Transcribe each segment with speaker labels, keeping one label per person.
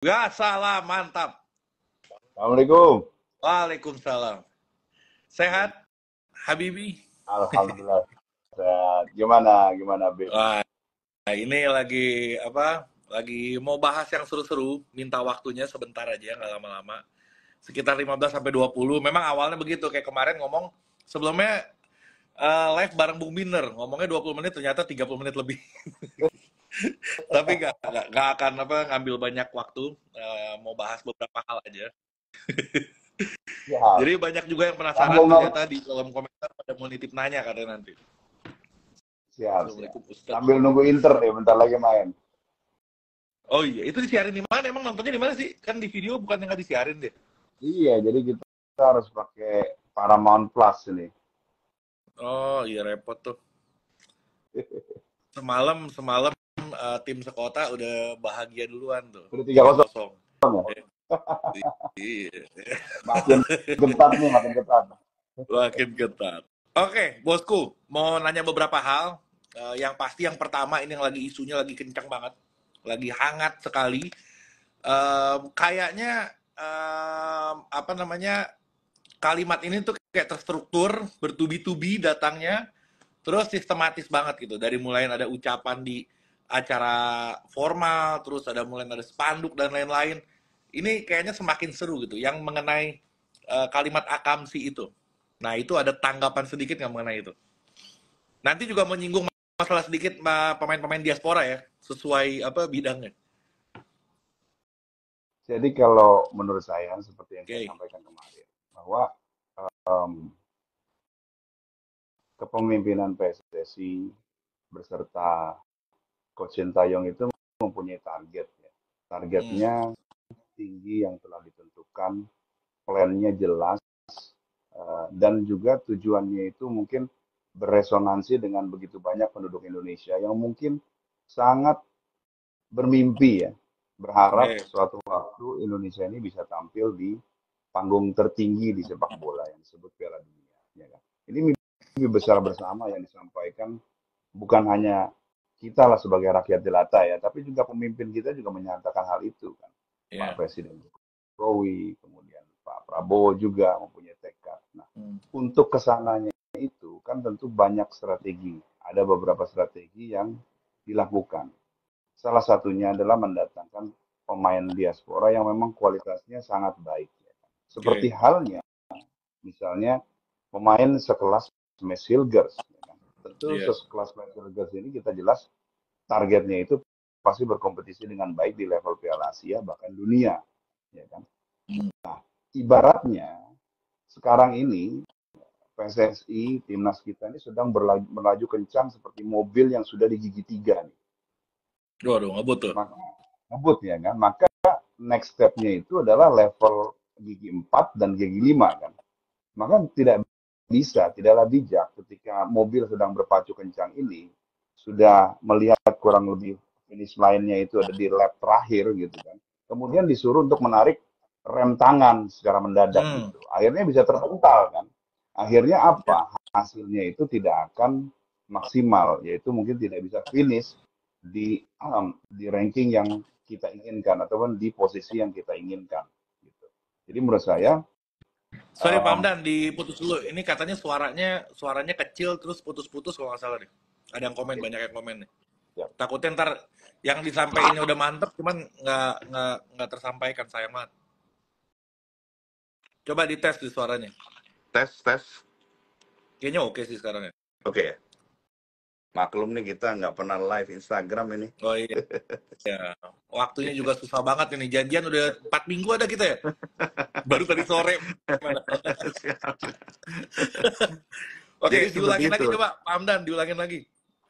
Speaker 1: Ya, salam, mantap.
Speaker 2: Assalamualaikum.
Speaker 1: Waalaikumsalam. Sehat, Habibi?
Speaker 2: Alhamdulillah sehat. Gimana Bib?
Speaker 1: Wah, ini lagi apa? Lagi mau bahas yang seru-seru, minta waktunya sebentar aja, nggak lama-lama. Sekitar 15 sampai 20. Memang awalnya begitu, kayak kemarin ngomong sebelumnya live bareng Bung Biner, ngomongnya 20 menit ternyata 30 menit lebih. Tapi nggak akan apa ngambil banyak waktu, mau bahas beberapa hal aja.
Speaker 2: Siap.
Speaker 1: Jadi banyak juga yang penasaran
Speaker 2: Sambil nong
Speaker 1: ternyata di kolom komentar pada mau nitip nanya katanya nanti.
Speaker 2: siap.
Speaker 1: Assalamualaikum Ustadz.
Speaker 2: Sambil nunggu Inter nih, bentar lagi main.
Speaker 1: Oh iya, itu disiarin di mana? Emang nontonnya di mana sih? Kan di video bukan yang nggak disiarin deh.
Speaker 2: Iya, jadi kita harus pakai Paramount Plus ini.
Speaker 1: Oh iya repot tuh. Semalam semalam tim sekota udah bahagia duluan tuh,
Speaker 2: Udah 3-0
Speaker 1: 3-0.
Speaker 2: ya.
Speaker 1: Eh, Iya,
Speaker 2: Makin ketat nih, makin ketat.
Speaker 1: makin ketat. Oke, bosku, mau nanya beberapa hal. Yang pasti yang pertama ini yang lagi isunya lagi kencang banget, lagi hangat sekali. Kayaknya apa namanya kalimat ini tuh kayak terstruktur, bertubi-tubi datangnya, terus sistematis banget gitu. Dari mulai ada ucapan di acara formal, terus ada mulai ada spanduk dan lain-lain. Ini kayaknya semakin seru gitu, yang mengenai kalimat akamsi itu. Nah itu ada tanggapan sedikit nggak mengenai itu? Nanti juga menyinggung masalah sedikit pemain-pemain diaspora ya, sesuai apa bidangnya.
Speaker 2: Jadi kalau menurut saya, seperti yang saya
Speaker 1: Oke.
Speaker 2: sampaikan kemarin, bahwa em, kepemimpinan PSSI beserta Coach Sintayong itu mempunyai target. Ya.
Speaker 1: Hmm.
Speaker 2: Targetnya tinggi yang telah ditentukan, plannya jelas, dan juga tujuannya itu mungkin beresonansi dengan begitu banyak penduduk Indonesia yang mungkin sangat bermimpi ya, berharap
Speaker 1: Oke.
Speaker 2: suatu waktu Indonesia ini bisa tampil di panggung tertinggi di sepak bola yang disebut Piala Dunia. Ya kan? Ini mimpi besar bersama yang disampaikan bukan hanya kita lah sebagai rakyat jelata ya, tapi juga pemimpin kita juga menyatakan hal itu kan. Pak
Speaker 1: Ya.
Speaker 2: Presiden Jokowi, kemudian Pak Prabowo juga mempunyai tekad. Nah,
Speaker 1: Hmm.
Speaker 2: untuk kesananya itu kan tentu banyak strategi. Ada beberapa strategi yang dilakukan. Salah satunya adalah mendatangkan pemain diaspora yang memang kualitasnya sangat baik. Ya kan. Seperti
Speaker 1: Oke.
Speaker 2: halnya misalnya pemain sekelas Max Hilgers. Ya kan. Tentu
Speaker 1: Iya.
Speaker 2: sekelas Max Hilgers ini kita jelas targetnya itu pasti berkompetisi dengan baik di level Piala Asia bahkan dunia. Ya kan.
Speaker 1: Hmm.
Speaker 2: Ibaratnya sekarang ini PSSI timnas kita ini sedang berlaju kencang seperti mobil yang sudah di gigi tiga nih.
Speaker 1: Waduh, ngebut tuh.
Speaker 2: Maka ngebut ya kan. Maka next stepnya itu adalah level gigi 4 dan gigi 5 kan. Maka tidak bisa, tidaklah bijak ketika mobil sedang berpacu kencang ini sudah melihat kurang lebih finish line-nya itu ada di lap terakhir gitu kan. Kemudian disuruh untuk menarik rem tangan secara mendadak
Speaker 1: Hmm.
Speaker 2: gitu. Akhirnya bisa terpental kan. Akhirnya apa? Hasilnya itu tidak akan maksimal, yaitu mungkin tidak bisa finish di ranking yang kita inginkan ataupun di posisi yang kita inginkan. Gitu. Jadi menurut saya
Speaker 1: Sorry Pak
Speaker 2: um,
Speaker 1: Hamdan, diputus dulu. Ini katanya suaranya kecil terus putus-putus kalau nggak salah deh. Ada yang komen,
Speaker 2: oke,
Speaker 1: banyak yang komen nih.
Speaker 2: ya.
Speaker 1: Takutnya ntar yang disampaikannya udah mantep, cuman nggak tersampaikan sayang banget. Coba dites di suaranya.
Speaker 3: Tes, tes.
Speaker 1: Kayaknya oke sih sekarang ya.
Speaker 3: Oke ya. Maklum nih kita nggak pernah live Instagram ini.
Speaker 1: Oh iya, waktunya juga susah banget ini. Janjian udah 4 minggu ada kita ya. Baru tadi sore.
Speaker 3: Jadi
Speaker 1: Oke,
Speaker 3: seperti
Speaker 1: diulangin lagi
Speaker 3: itu.
Speaker 1: coba Pak Hamdan, diulangin lagi.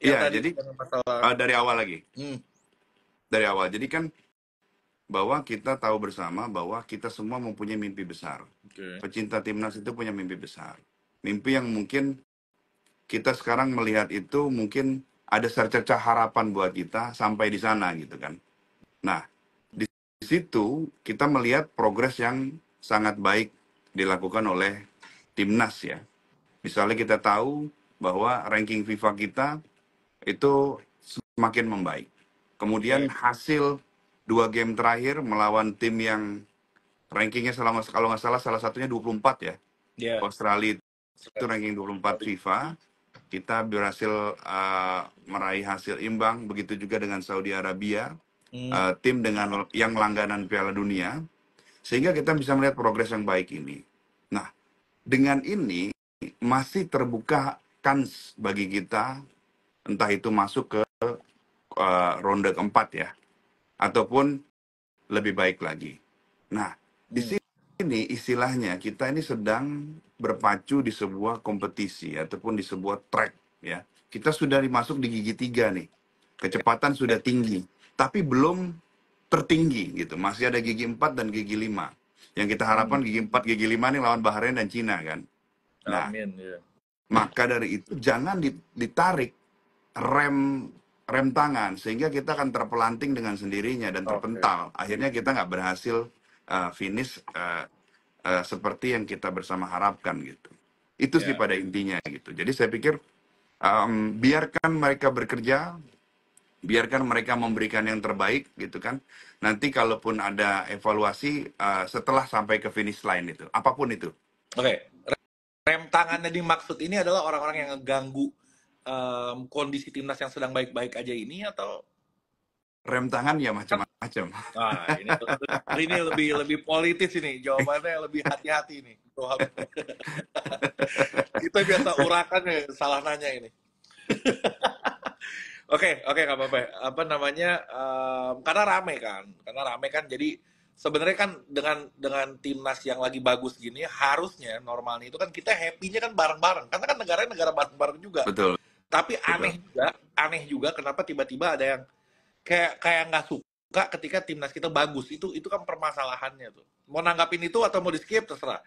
Speaker 1: Yang
Speaker 3: Ya,
Speaker 1: tadi
Speaker 3: jadi
Speaker 1: yang masalah.
Speaker 3: dari awal lagi.
Speaker 1: Hmm,
Speaker 3: Dari awal. Jadi kan bahwa kita tahu bersama bahwa kita semua mempunyai mimpi besar.
Speaker 1: oke.
Speaker 3: Pecinta timnas itu punya mimpi besar. Mimpi yang mungkin kita sekarang melihat itu mungkin ada secercah harapan buat kita sampai di sana gitu kan. Nah, di situ kita melihat progres yang sangat baik dilakukan oleh timnas ya. Misalnya kita tahu bahwa ranking FIFA kita itu semakin membaik. Kemudian
Speaker 1: Oke.
Speaker 3: hasil 2 game terakhir melawan tim yang rankingnya kalau nggak salah salah satunya 24 ya.
Speaker 1: Ya,
Speaker 3: Australia itu ranking 24 FIFA. Kita berhasil meraih hasil imbang, begitu juga dengan Saudi Arabia, tim dengan yang langganan Piala Dunia, sehingga kita bisa melihat progres yang baik ini. Nah, dengan ini masih terbuka kans bagi kita, entah itu masuk ke ronde keempat ya, ataupun lebih baik lagi. Nah, di sini istilahnya kita ini sedang berpacu di sebuah kompetisi ataupun di sebuah track ya. Kita sudah masuk di gigi 3 nih. Kecepatan sudah tinggi, tapi belum tertinggi gitu. Masih ada gigi 4 dan gigi 5. Yang kita harapkan gigi 4, gigi 5 nih lawan Bahrain dan Cina kan. Nah,
Speaker 1: amin. Ya.
Speaker 3: maka dari itu jangan ditarik rem tangan sehingga kita akan terpelanting dengan sendirinya dan terpental. Akhirnya kita nggak berhasil finish seperti yang kita bersama harapkan gitu. Itu sih pada intinya gitu. Jadi saya pikir biarkan mereka bekerja, biarkan mereka memberikan yang terbaik gitu kan. Nanti kalaupun ada evaluasi setelah sampai ke finish line itu, apapun itu.
Speaker 1: Oke. Rem tangannya dimaksud ini adalah orang-orang yang ngeganggu kondisi timnas yang sedang baik-baik aja ini, atau
Speaker 3: Rem tangan ya macam-macam.
Speaker 1: ini lebih politis ini, jawabannya lebih hati-hati ini. Kita biasa urakan ya, salah nanya ini. Oke, nggak apa-apa. Apa namanya? Karena rame kan. Jadi sebenarnya kan dengan timnas yang lagi bagus gini, harusnya normalnya itu kan kita happy-nya kan bareng-bareng. Karena kan negaranya negara bareng-bareng juga.
Speaker 3: Betul.
Speaker 1: Tapi aneh juga kenapa tiba-tiba ada yang kayak nggak suka ketika timnas kita bagus. Itu kan permasalahannya tuh. Mau nanggapin itu atau mau di-skip terserah.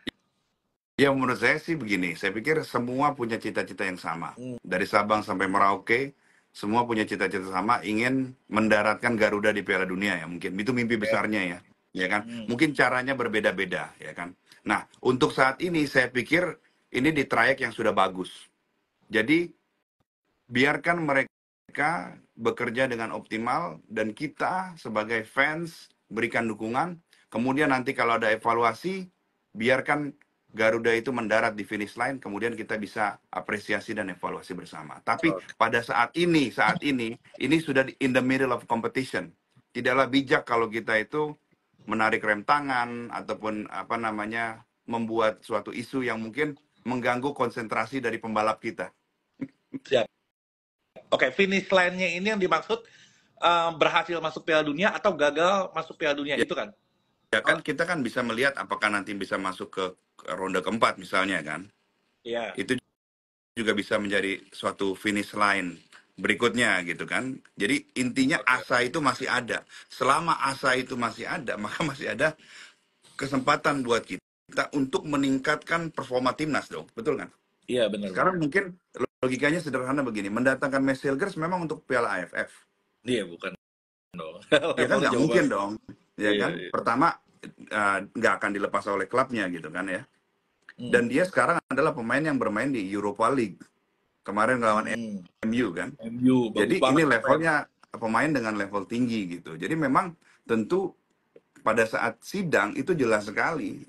Speaker 3: Ya menurut saya sih begini, saya pikir semua punya cita-cita yang sama. Dari Sabang sampai Merauke, semua punya cita-cita sama, ingin mendaratkan Garuda di Piala Dunia ya. Mungkin itu mimpi besarnya ya kan. Mungkin caranya berbeda-beda ya kan. Nah, untuk saat ini saya pikir ini di trayek yang sudah bagus. Jadi biarkan mereka bekerja dengan optimal dan kita sebagai fans berikan dukungan. Kemudian nanti kalau ada evaluasi, biarkan Garuda itu mendarat di finish line, kemudian kita bisa apresiasi dan evaluasi bersama. Tapi pada saat ini sudah in the middle of competition. Tidaklah bijak kalau kita itu menarik rem tangan ataupun membuat suatu isu yang mungkin mengganggu konsentrasi dari pembalap kita.
Speaker 1: Siap. Oke, finish line-nya ini yang dimaksud berhasil masuk Piala Dunia atau gagal masuk Piala Dunia itu kan?
Speaker 3: Ya kan kita kan bisa melihat apakah nanti bisa masuk ke ronde keempat misalnya kan.
Speaker 1: Iya.
Speaker 3: Itu juga bisa menjadi suatu finish line berikutnya gitu kan. Jadi intinya asa itu masih ada. Selama asa itu masih ada, maka masih ada kesempatan buat kita untuk meningkatkan performa timnas dong. Betul kan?
Speaker 1: Iya benar.
Speaker 3: Sekarang mungkin logikanya sederhana begini. Mendatangkan Max Hilgers memang untuk Piala AFF.
Speaker 1: Iya bukan dong.
Speaker 3: Ya kan nggak mungkin dong. Ya kan?
Speaker 1: Iya.
Speaker 3: Pertama nggak akan dilepas oleh klubnya gitu kan ya. Dan dia sekarang adalah pemain yang bermain di Europa League. Kemarin lawan MU kan.
Speaker 1: MU,
Speaker 3: jadi ini levelnya pemain dengan level tinggi gitu. Jadi memang tentu pada saat sidang itu jelas sekali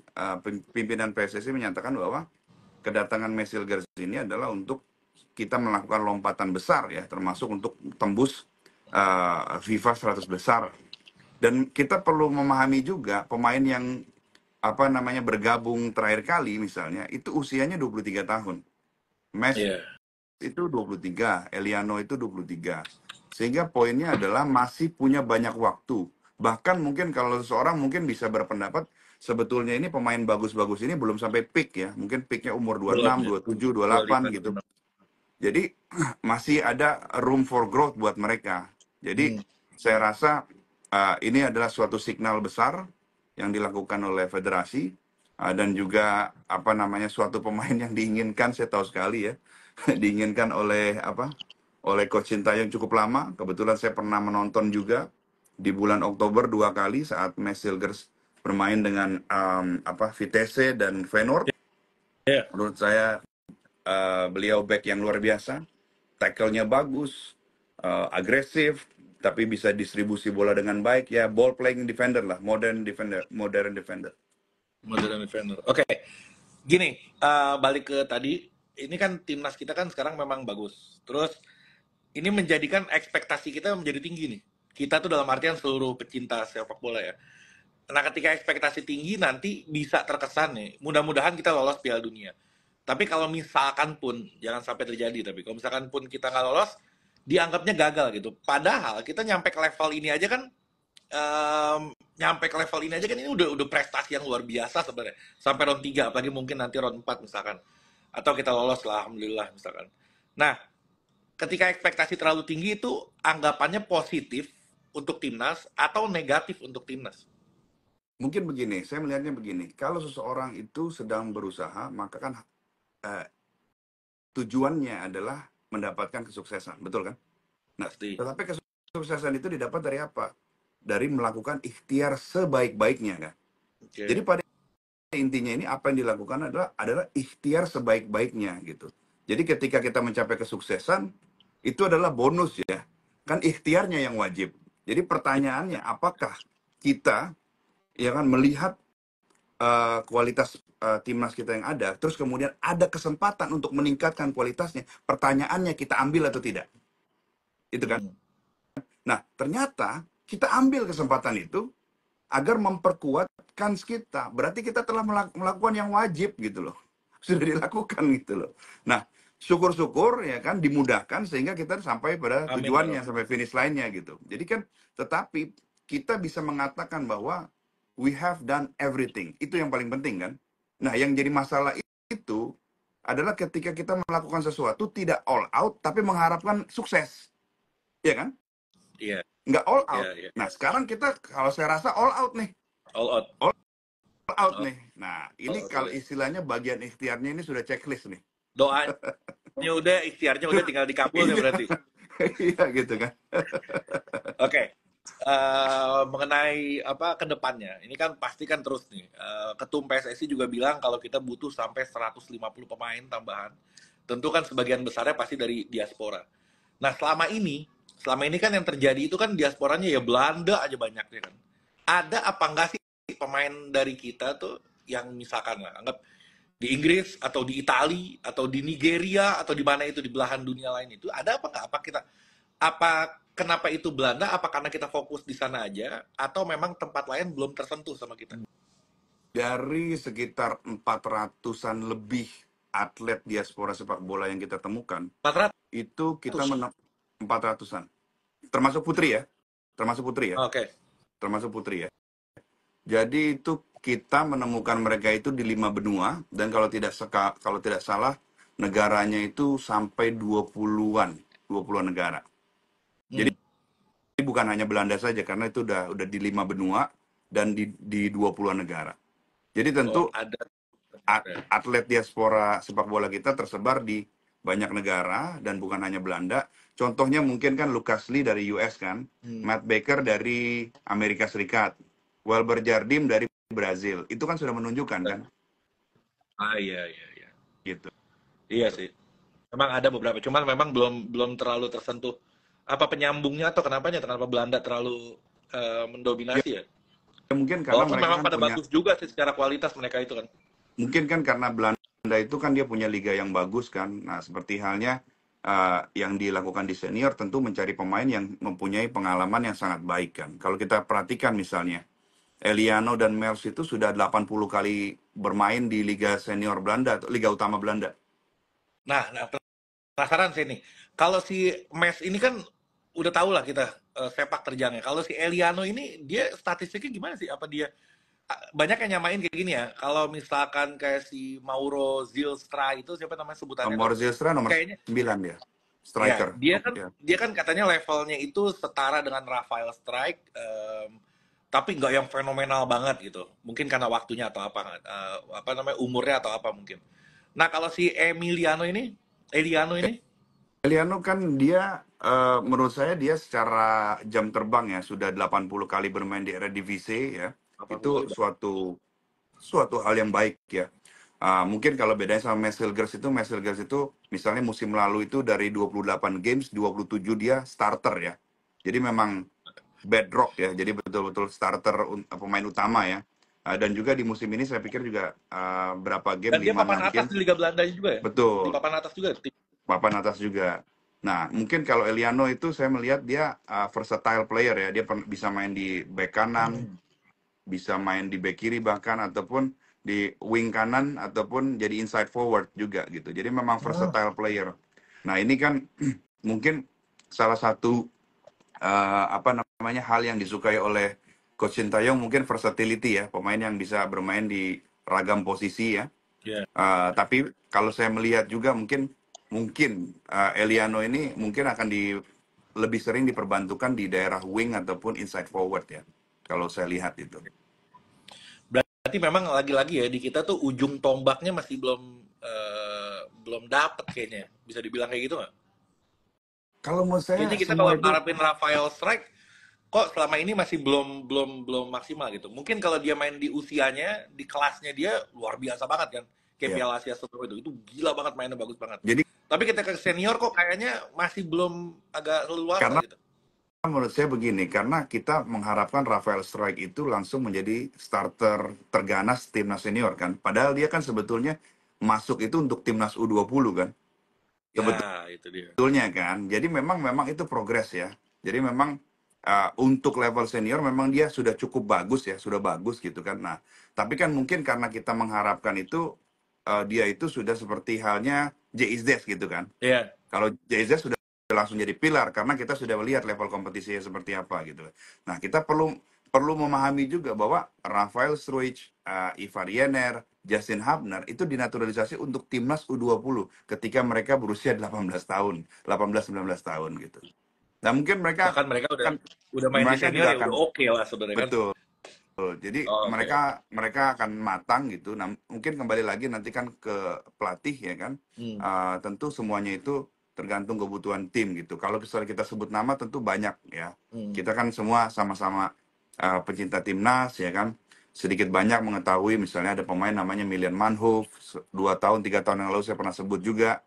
Speaker 3: pimpinan PSSI menyatakan bahwa kedatangan Max Hilgers ini adalah untuk kita melakukan lompatan besar ya, termasuk untuk tembus FIFA 100 besar. Dan kita perlu memahami juga pemain yang bergabung terakhir kali misalnya itu usianya 23 tahun. Mes itu 23, Eliano itu 23. Sehingga poinnya adalah masih punya banyak waktu. Bahkan mungkin kalau seseorang mungkin bisa berpendapat sebetulnya ini pemain bagus-bagus ini belum sampai peak ya. Mungkin peaknya umur 26, 27, 28 gitu. Jadi masih ada room for growth buat mereka. Jadi saya rasa ini adalah suatu signal besar yang dilakukan oleh federasi dan juga suatu pemain yang diinginkan, saya tahu sekali ya, diinginkan oleh Coach Sintayong cukup lama. Kebetulan saya pernah menonton juga di bulan Oktober 2 kali saat Max Hilgers bermain dengan Vitesse dan Feyenoord. Menurut saya beliau back yang luar biasa, tackle-nya bagus, agresif, tapi bisa distribusi bola dengan baik, ya ball playing defender lah, modern defender, modern defender.
Speaker 1: Modern defender. Oke, gini, balik ke tadi, ini kan timnas kita kan sekarang memang bagus. Terus ini menjadikan ekspektasi kita menjadi tinggi nih. Kita tuh dalam artian seluruh pecinta sepak bola ya. Nah, ketika ekspektasi tinggi nanti bisa terkesan nih, mudah-mudahan kita lolos Piala Dunia. Tapi kalau misalkan pun, jangan sampai terjadi, tapi kalau misalkan pun kita nggak lolos, dianggapnya gagal gitu. Padahal kita nyampe ke level ini aja kan, nyampe ke level ini aja kan ini udah prestasi yang luar biasa sebenarnya. Sampai round 3, apalagi mungkin nanti round 4 misalkan. Atau kita lolos lah, alhamdulillah misalkan. Nah, ketika ekspektasi terlalu tinggi itu anggapannya positif untuk timnas atau negatif untuk timnas?
Speaker 3: Mungkin begini, saya melihatnya begini, kalau seseorang itu sedang berusaha, maka kan tujuannya adalah mendapatkan kesuksesan, betul kan? Nah,
Speaker 1: Pasti.
Speaker 3: tetapi kesuksesan itu didapat dari apa? Dari melakukan ikhtiar sebaik-baiknya kan.
Speaker 1: Oke.
Speaker 3: Jadi pada intinya ini apa yang dilakukan adalah ikhtiar sebaik-baiknya gitu. Jadi ketika kita mencapai kesuksesan, itu adalah bonus ya. Kan ikhtiarnya yang wajib. Jadi pertanyaannya, apakah kita ya kan melihat kualitas timnas kita yang ada, terus kemudian ada kesempatan untuk meningkatkan kualitasnya, pertanyaannya kita ambil atau tidak? Itu kan. Nah, ternyata kita ambil kesempatan itu agar memperkuat kans kita. Berarti kita telah melakukan yang wajib gitu loh. Sudah dilakukan gitu loh. Nah, syukur-syukur ya kan dimudahkan sehingga kita sampai pada
Speaker 1: Amin.
Speaker 3: tujuannya, sampai finish line-nya gitu. Jadi kan, tetapi kita bisa mengatakan bahwa we have done everything. Itu yang paling penting kan. Nah, yang jadi masalah itu adalah ketika kita melakukan sesuatu tidak all out tapi mengharapkan sukses. Ya kan?
Speaker 1: Iya.
Speaker 3: Nggak all out.
Speaker 1: Iya.
Speaker 3: Nah, sekarang kita kalau saya rasa all out nih.
Speaker 1: All out.
Speaker 3: All out
Speaker 1: Oh.
Speaker 3: nih. Nah, ini
Speaker 1: Oh,
Speaker 3: kalau
Speaker 1: boleh.
Speaker 3: istilahnya bagian ikhtiarnya ini sudah checklist nih.
Speaker 1: Doanya udah, ikhtiarnya udah, tinggal dikabul ya berarti.
Speaker 3: Iya gitu kan.
Speaker 1: Oke. Mengenai apa kedepannya, ini kan pasti kan terus nih. Ketum PSSI juga bilang kalau kita butuh sampai 150 pemain tambahan. Tentu kan sebagian besarnya pasti dari diaspora. Nah, selama ini kan yang terjadi itu kan diasporanya ya Belanda aja banyaknya kan. Ada apa enggak sih pemain dari kita tuh yang misalkan lah, anggap di Inggris atau di Italia atau di Nigeria atau di mana itu di belahan dunia lain itu ada apa nggak? Kenapa itu Belanda? Apa karena kita fokus di sana aja atau memang tempat lain belum tersentuh sama kita?
Speaker 3: Dari sekitar 400-an lebih atlet diaspora sepak bola yang kita temukan,
Speaker 1: 400.
Speaker 3: itu kita 400-an. Termasuk putri ya.
Speaker 1: Oke.
Speaker 3: Termasuk putri ya. Jadi itu kita menemukan mereka itu di 5 benua dan kalau tidak salah negaranya itu sampai 20-an negara. Jadi bukan hanya Belanda saja karena itu udah di 5 benua dan di 20-an negara. Jadi tentu
Speaker 1: ada
Speaker 3: atlet diaspora sepak bola kita tersebar di banyak negara dan bukan hanya Belanda. Contohnya mungkin kan Lucas Lee dari US kan, Matt Baker dari Amerika Serikat, Welber Jardim dari Brazil. Itu kan sudah menunjukkan kan?
Speaker 1: Iya.
Speaker 3: Gitu.
Speaker 1: Iya sih. Memang ada beberapa, cuman memang belum terlalu tersentuh. Apa penyambungnya atau kenapa Belanda terlalu mendominasi ya?
Speaker 3: Mungkin karena
Speaker 1: Walaupun
Speaker 3: mereka
Speaker 1: memang
Speaker 3: kan
Speaker 1: pada
Speaker 3: punya,
Speaker 1: bagus juga sih secara kualitas mereka itu kan.
Speaker 3: mungkin kan karena Belanda itu kan dia punya liga yang bagus kan. Nah, seperti halnya yang dilakukan di senior tentu mencari pemain yang mempunyai pengalaman yang sangat baik kan. Kalau kita perhatikan misalnya, Eliano dan Mels itu sudah 80 kali bermain di Liga Senior Belanda, atau Liga Utama Belanda.
Speaker 1: Nah, penasaran sih nih. Kalau si Mes ini kan udah tahu lah kita sepak terjangnya. Kalau si Eliano ini dia statistiknya gimana sih? Apa dia banyak yang nyamain kayak gini ya? Kalau misalkan kayak si Mauro Zylstra itu siapa namanya sebutannya?
Speaker 3: Nomor Zilstra nomor
Speaker 1: Kayaknya
Speaker 3: 9 dia. Striker.
Speaker 1: ya,
Speaker 3: Ya.
Speaker 1: dia kan katanya levelnya itu setara dengan Rafael Strike, tapi nggak yang fenomenal banget gitu. Mungkin karena waktunya atau apa namanya umurnya atau apa mungkin. Nah kalau si Eliano ini,
Speaker 3: Eliano kan dia menurut saya dia secara jam terbang ya sudah 80 kali bermain di Eredivisie ya.
Speaker 1: 80
Speaker 3: Itu
Speaker 1: kali.
Speaker 3: suatu hal yang baik ya. Mungkin kalau bedanya sama Mes Hilgers itu misalnya musim lalu itu dari 28 games 27 dia starter ya. Jadi memang bedrock ya, jadi betul-betul starter pemain utama ya. Dan juga di musim ini saya pikir juga berapa game,
Speaker 1: Dan dia
Speaker 3: lima
Speaker 1: papan
Speaker 3: enam
Speaker 1: atas
Speaker 3: game,
Speaker 1: di Liga Belanda juga ya? Di
Speaker 3: betul,
Speaker 1: papan atas juga.
Speaker 3: papan atas juga. Nah, mungkin kalau Eliano itu saya melihat dia versatile player ya, dia bisa main di back kanan,
Speaker 1: Hmm.
Speaker 3: bisa main di back kiri bahkan, ataupun di wing kanan, ataupun jadi inside forward juga gitu. Jadi memang versatile player. Nah, ini kan mungkin salah satu apa namanya hal yang disukai oleh Coach Sintayong, mungkin versatility ya, pemain yang bisa bermain di ragam posisi ya.
Speaker 1: Ya.
Speaker 3: Tapi kalau saya melihat juga mungkin Eliano ini mungkin akan lebih sering diperbantukan di daerah wing ataupun inside forward ya. Kalau saya lihat itu.
Speaker 1: Berarti memang lagi-lagi ya di kita tuh ujung tombaknya masih belum dapet kayaknya. Bisa dibilang kayak gitu nggak?
Speaker 3: Kalau menurut saya
Speaker 1: Kayaknya kita kalau
Speaker 3: semua itu
Speaker 1: ngarepin Rafael Strike kok selama ini masih belum maksimal gitu. Mungkin kalau dia main di usianya, di kelasnya dia luar biasa banget kan. Kayak
Speaker 3: ya.
Speaker 1: Piala Asia Super itu gila banget, mainnya bagus banget.
Speaker 3: Jadi
Speaker 1: Tapi kita ke senior kok kayaknya masih belum agak leluasa
Speaker 3: karena
Speaker 1: gitu.
Speaker 3: menurut saya begini, karena kita mengharapkan Rafael Strike itu langsung menjadi starter terganas timnas senior kan. Padahal dia kan sebetulnya masuk itu untuk timnas U20 kan.
Speaker 1: Ya, itu dia.
Speaker 3: Sebetulnya kan. Jadi memang itu progres ya. Jadi memang untuk level senior memang dia sudah cukup bagus ya, sudah bagus gitu kan. Nah, tapi kan mungkin karena kita mengharapkan itu dia itu sudah seperti halnya JISDES gitu kan.
Speaker 1: Iya.
Speaker 3: Kalau JISDES sudah langsung jadi pilar karena kita sudah melihat level kompetisinya seperti apa gitu. Nah, kita perlu memahami juga bahwa Rafael Struij, Ivar Yener, Justin Hubner itu dinaturalisasi untuk timnas U20 ketika mereka berusia 18 tahun, 18-19 tahun gitu. Nah, mungkin mereka
Speaker 1: Bahkan mereka
Speaker 3: kan
Speaker 1: udah main di
Speaker 3: mereka
Speaker 1: senior
Speaker 3: juga
Speaker 1: ya udah
Speaker 3: akan
Speaker 1: oke lah sebenarnya kan.
Speaker 3: betul. Jadi
Speaker 1: Oh, oke.
Speaker 3: mereka akan matang gitu. Nah, mungkin kembali lagi nanti kan ke pelatih ya kan.
Speaker 1: Hmm.
Speaker 3: Tentu semuanya itu tergantung kebutuhan tim gitu. Kalau misalnya kita sebut nama tentu banyak ya.
Speaker 1: Hmm.
Speaker 3: Kita kan semua sama-sama pecinta timnas ya kan. Sedikit banyak mengetahui misalnya ada pemain namanya Milan Manhoef, 2 tahun 3 tahun yang lalu saya pernah sebut juga.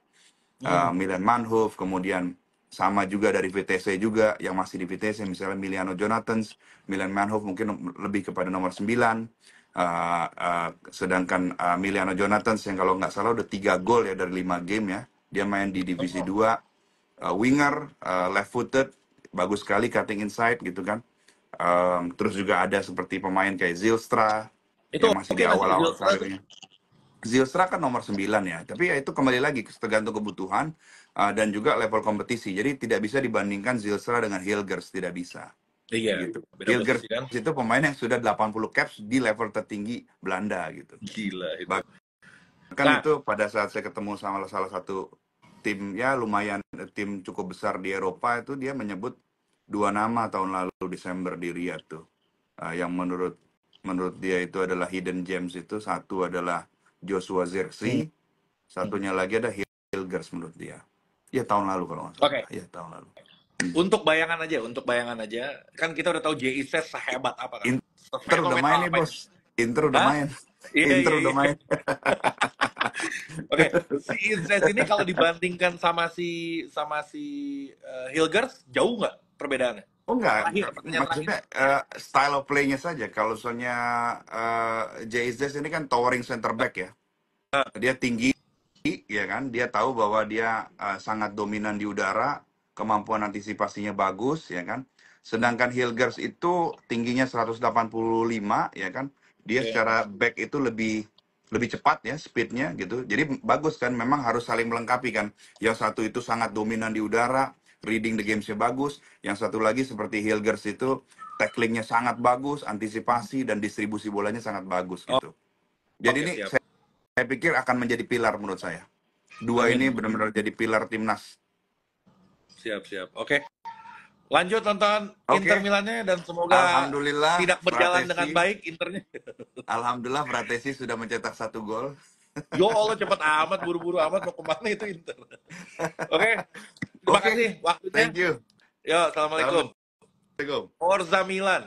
Speaker 1: Hmm.
Speaker 3: Milan Manhoef, kemudian sama juga dari VTC juga yang masih di VTC, misalnya Miliano Jonathans. Milan Manhoef mungkin lebih kepada nomor 9. Sedangkan Miliano Jonathans yang kalau nggak salah udah 3 gol ya dari 5 game ya. Dia main di divisi 2. Winger, left footed, bagus sekali cutting inside gitu kan. Terus juga ada seperti pemain kayak Zylstra
Speaker 1: Itu
Speaker 3: yang masih
Speaker 1: oke
Speaker 3: di
Speaker 1: nggak sih
Speaker 3: awal-awal
Speaker 1: Zylstra tuh?
Speaker 3: karirnya. Zylstra kan nomor 9 ya, tapi ya itu kembali lagi tergantung kebutuhan dan juga level kompetisi. Jadi tidak bisa dibandingkan Zylstra dengan Hilgers, tidak bisa.
Speaker 1: Iya,
Speaker 3: Gitu.
Speaker 1: beda
Speaker 3: Hilgers
Speaker 1: posisi kan.
Speaker 3: itu pemain yang sudah 80 caps di level tertinggi Belanda gitu.
Speaker 1: Gila itu.
Speaker 3: Bahkan
Speaker 1: Nah,
Speaker 3: itu pada saat saya ketemu sama salah satu tim ya lumayan tim cukup besar di Eropa itu dia menyebut 2 nama tahun lalu Desember di Riyadh tuh. Yang menurut dia itu adalah hidden gems itu satu adalah Joshua
Speaker 1: hmm.
Speaker 3: Zirkzee, satunya lagi ada Hilgers menurut dia. Ya tahun lalu kalau nggak salah.
Speaker 1: Oke.
Speaker 3: Ya tahun lalu.
Speaker 1: Untuk bayangan aja, kan kita udah tahu JIS sehebat apa kan,
Speaker 3: Inter udah main
Speaker 1: fenomenal
Speaker 3: nih
Speaker 1: apa ini.
Speaker 3: bos. Inter udah
Speaker 1: Hah?
Speaker 3: main.
Speaker 1: Iya,
Speaker 3: Inter
Speaker 1: iya,
Speaker 3: udah
Speaker 1: iya.
Speaker 3: main.
Speaker 1: Oke, si Inzet ini kalau dibandingkan sama si Hilgers jauh nggak perbedaannya?
Speaker 3: Oh enggak,
Speaker 1: Terakhir, pertanyaan terakhir.
Speaker 3: maksudnya style of play-nya saja. Kalau soalnya JIS ini kan towering center back ya. Dia tinggi, ya kan? Dia tahu bahwa dia sangat dominan di udara, kemampuan antisipasinya bagus, ya kan? Sedangkan Hilgers itu tingginya 185, ya kan? Dia
Speaker 1: Oke.
Speaker 3: secara back itu lebih cepat ya speednya gitu. Jadi bagus kan, memang harus saling melengkapi kan. Yang satu itu sangat dominan di udara, reading the games-nya bagus. Yang satu lagi seperti Hilgers itu tacklingnya sangat bagus, antisipasi dan distribusi bolanya sangat bagus
Speaker 1: Oh,
Speaker 3: gitu. Jadi
Speaker 1: oke,
Speaker 3: ini
Speaker 1: siap.
Speaker 3: saya pikir akan menjadi pilar menurut saya. Dua ini
Speaker 1: Amin.
Speaker 3: benar-benar jadi pilar timnas.
Speaker 1: Siap. Oke. Lanjut nonton Inter
Speaker 3: Oke,
Speaker 1: Milannya dan semoga
Speaker 3: alhamdulillah
Speaker 1: tidak berjalan dengan
Speaker 3: Fratesi,
Speaker 1: baik Internya.
Speaker 3: alhamdulillah Fratesi sudah mencetak 1 gol.
Speaker 1: Yo Allah cepet amat, buru-buru amat mau kemana itu Inter. Oke, terima
Speaker 3: Oke,
Speaker 1: kasih waktunya.
Speaker 3: thank you.
Speaker 1: Yo, assalamualaikum.
Speaker 3: Assalamualaikum.
Speaker 1: Forza Milan.